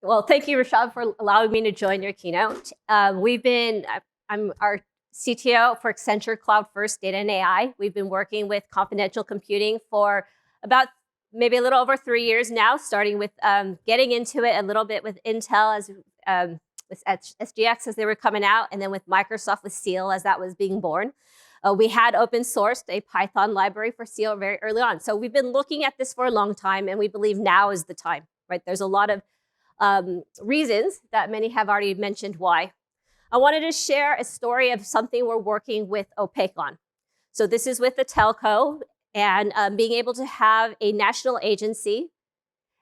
Well, thank you, Rashad, for allowing me to join your keynote. I'm our CTO for Accenture Cloud First Data and AI. We've been working with confidential computing for about maybe a little over 3 years now, starting with getting into it a little bit with Intel with SGX as they were coming out, and then with Microsoft with Seal as that was being born. We had open sourced a Python library for Seal very early on. So we've been looking at this for a long time, and we believe now is the time, right? There's a lot of reasons that many have already mentioned why. I wanted to share a story of something we're working with Opaque on. So this is with the telco and being able to have a national agency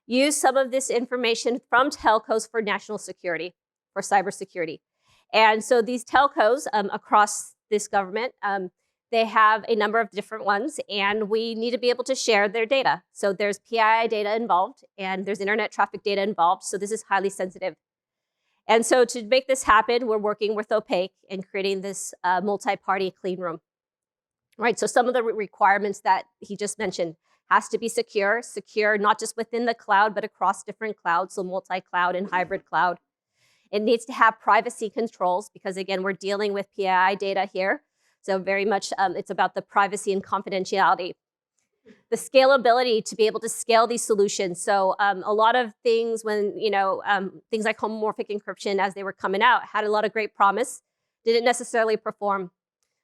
use some of this information from telcos for national security, for cybersecurity. And so these telcos across this government, they have a number of different ones, and we need to be able to share their data. So there's PII data involved, and there's internet traffic data involved. So this is highly sensitive. And so to make this happen, we're working with Opaque and creating this multi-party clean room. Right, so some of the requirements that he just mentioned has to be secure not just within the cloud, but across different clouds, so multi-cloud and hybrid cloud. It needs to have privacy controls because, again, we're dealing with PII data here. So very much it's about the privacy and confidentiality. The scalability to be able to scale these solutions. So a lot of things when, things like homomorphic encryption as they were coming out had a lot of great promise, didn't necessarily perform.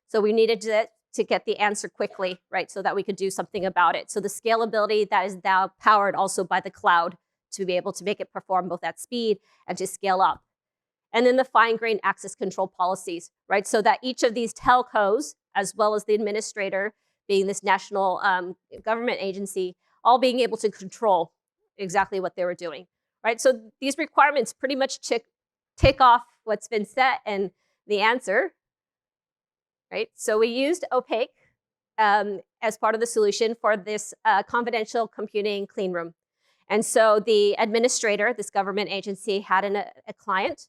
So we needed to get the answer quickly, right, so that we could do something about it. So the scalability that is now powered also by the cloud to be able to make it perform both at speed and to scale up. And then the fine-grained access control policies, right, so that each of these telcos, as well as the administrator, being this national government agency, all being able to control exactly what they were doing, right? So these requirements pretty much tick off what's been set and the answer, right? So we used Opaque as part of the solution for this confidential computing clean room. And so the administrator, this government agency, had a client.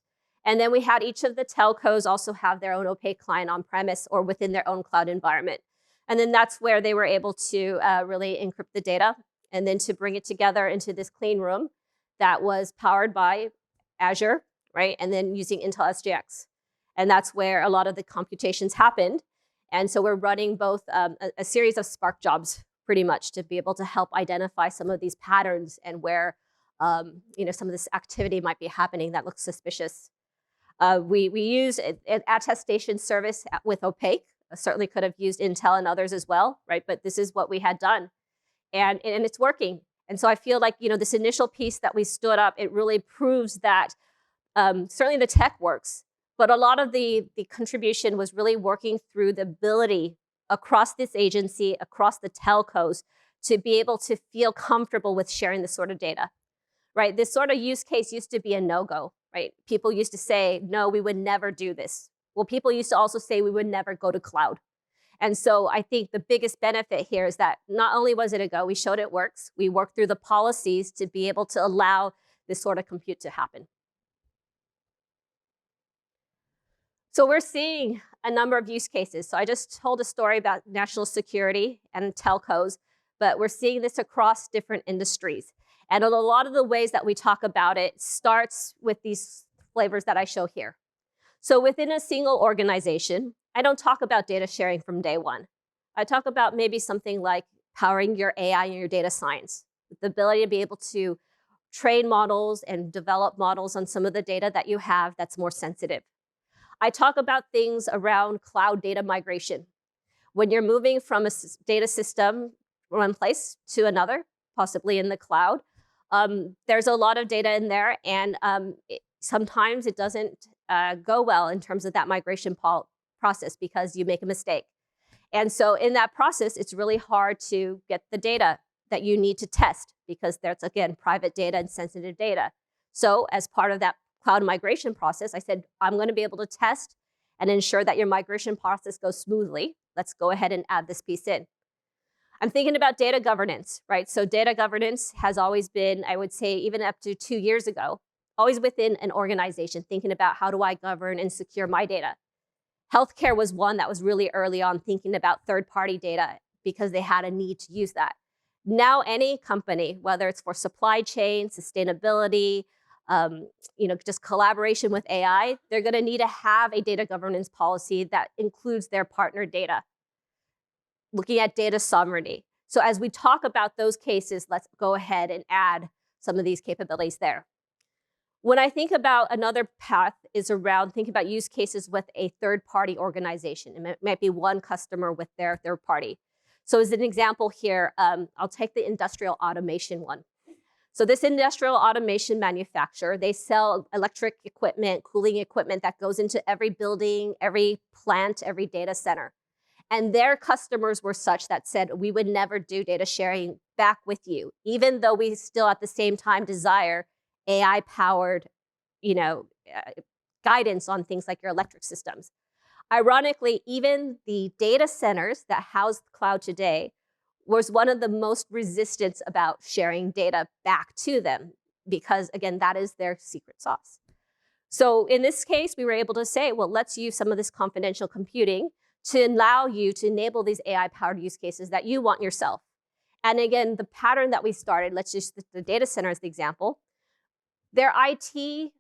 And then we had each of the telcos also have their own Opaque client on premise or within their own cloud environment. And then that's where they were able to really encrypt the data and then to bring it together into this clean room that was powered by Azure, right? And then using Intel SGX. And that's where a lot of the computations happened. And so we're running both a series of Spark jobs pretty much to be able to help identify some of these patterns and where some of this activity might be happening that looks suspicious. We use an attestation service with Opaque. Certainly could have used Intel and others as well, right? But this is what we had done, and it's working. And so I feel like this initial piece that we stood up, it really proves that certainly the tech works, but a lot of the contribution was really working through the ability across this agency, across the telcos, to be able to feel comfortable with sharing this sort of data, right? This sort of use case used to be a no-go, right? People used to say, no, we would never do this. Well, people used to also say we would never go to cloud. And so I think the biggest benefit here is that not only was it a go, we showed it works. We worked through the policies to be able to allow this sort of compute to happen. So we're seeing a number of use cases. So I just told a story about national security and telcos, but we're seeing this across different industries. And a lot of the ways that we talk about it starts with these flavors that I show here. So within a single organization, I don't talk about data sharing from day one. I talk about maybe something like powering your AI and your data science, with the ability to be able to train models and develop models on some of the data that you have that's more sensitive. I talk about things around cloud data migration. When you're moving from a data system from one place to another, possibly in the cloud, there's a lot of data in there, and sometimes it doesn't go well in terms of that migration process because you make a mistake. And so in that process, it's really hard to get the data that you need to test because there's, again, private data and sensitive data. So as part of that cloud migration process, I said, I'm going to be able to test and ensure that your migration process goes smoothly. Let's go ahead and add this piece in. I'm thinking about data governance, right? So data governance has always been, I would say, even up to 2 years ago, always within an organization, thinking about how do I govern and secure my data. Healthcare was one that was really early on thinking about third-party data because they had a need to use that. Now any company, whether it's for supply chain, sustainability, just collaboration with AI, they're going to need to have a data governance policy that includes their partner data. Looking at data sovereignty. So as we talk about those cases, let's go ahead and add some of these capabilities there. When I think about another path is around thinking about use cases with a third-party organization. It might be one customer with their third party. So as an example here, I'll take the industrial automation one. So this industrial automation manufacturer, they sell electric equipment, cooling equipment that goes into every building, every plant, every data center. And their customers were such that said, we would never do data sharing back with you, even though we still at the same time desire AI-powered, guidance on things like your electric systems. Ironically, even the data centers that house the cloud today was one of the most resistant about sharing data back to them, because again, that is their secret sauce. So in this case, we were able to say, well, let's use some of this confidential computing to allow you to enable these AI-powered use cases that you want yourself. And again, the pattern that we started, let's just the data center as the example, their IT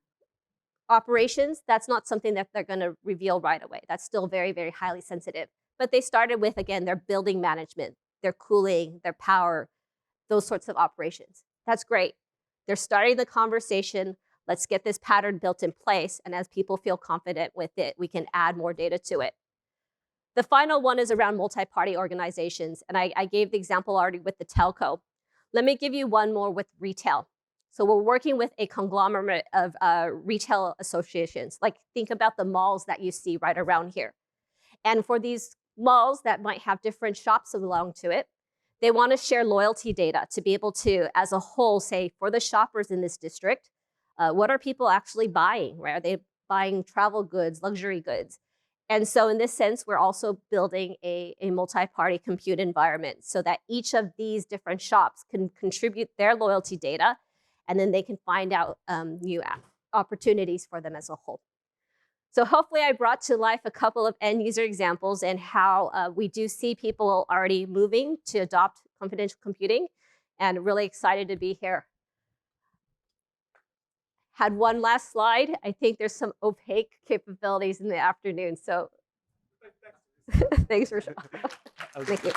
operations, that's not something that they're going to reveal right away. That's still very, very highly sensitive. But they started with, again, their building management, their cooling, their power, those sorts of operations. That's great. They're starting the conversation. Let's get this pattern built in place. And as people feel confident with it, we can add more data to it. The final one is around multi-party organizations. And I gave the example already with the telco. Let me give you one more with retail. So we're working with a conglomerate of retail associations. Like think about the malls that you see right around here. And for these malls that might have different shops along to it, they want to share loyalty data to be able to, as a whole, say, for the shoppers in this district, what are people actually buying, right? Are they buying travel goods, luxury goods? And so in this sense, we're also building a multi-party compute environment so that each of these different shops can contribute their loyalty data, and then they can find out new opportunities for them as a whole. So hopefully I brought to life a couple of end user examples and how we do see people already moving to adopt confidential computing, and really excited to be here. Had one last slide. I think there's some opaque capabilities in the afternoon. So thanks for showing. Thank you.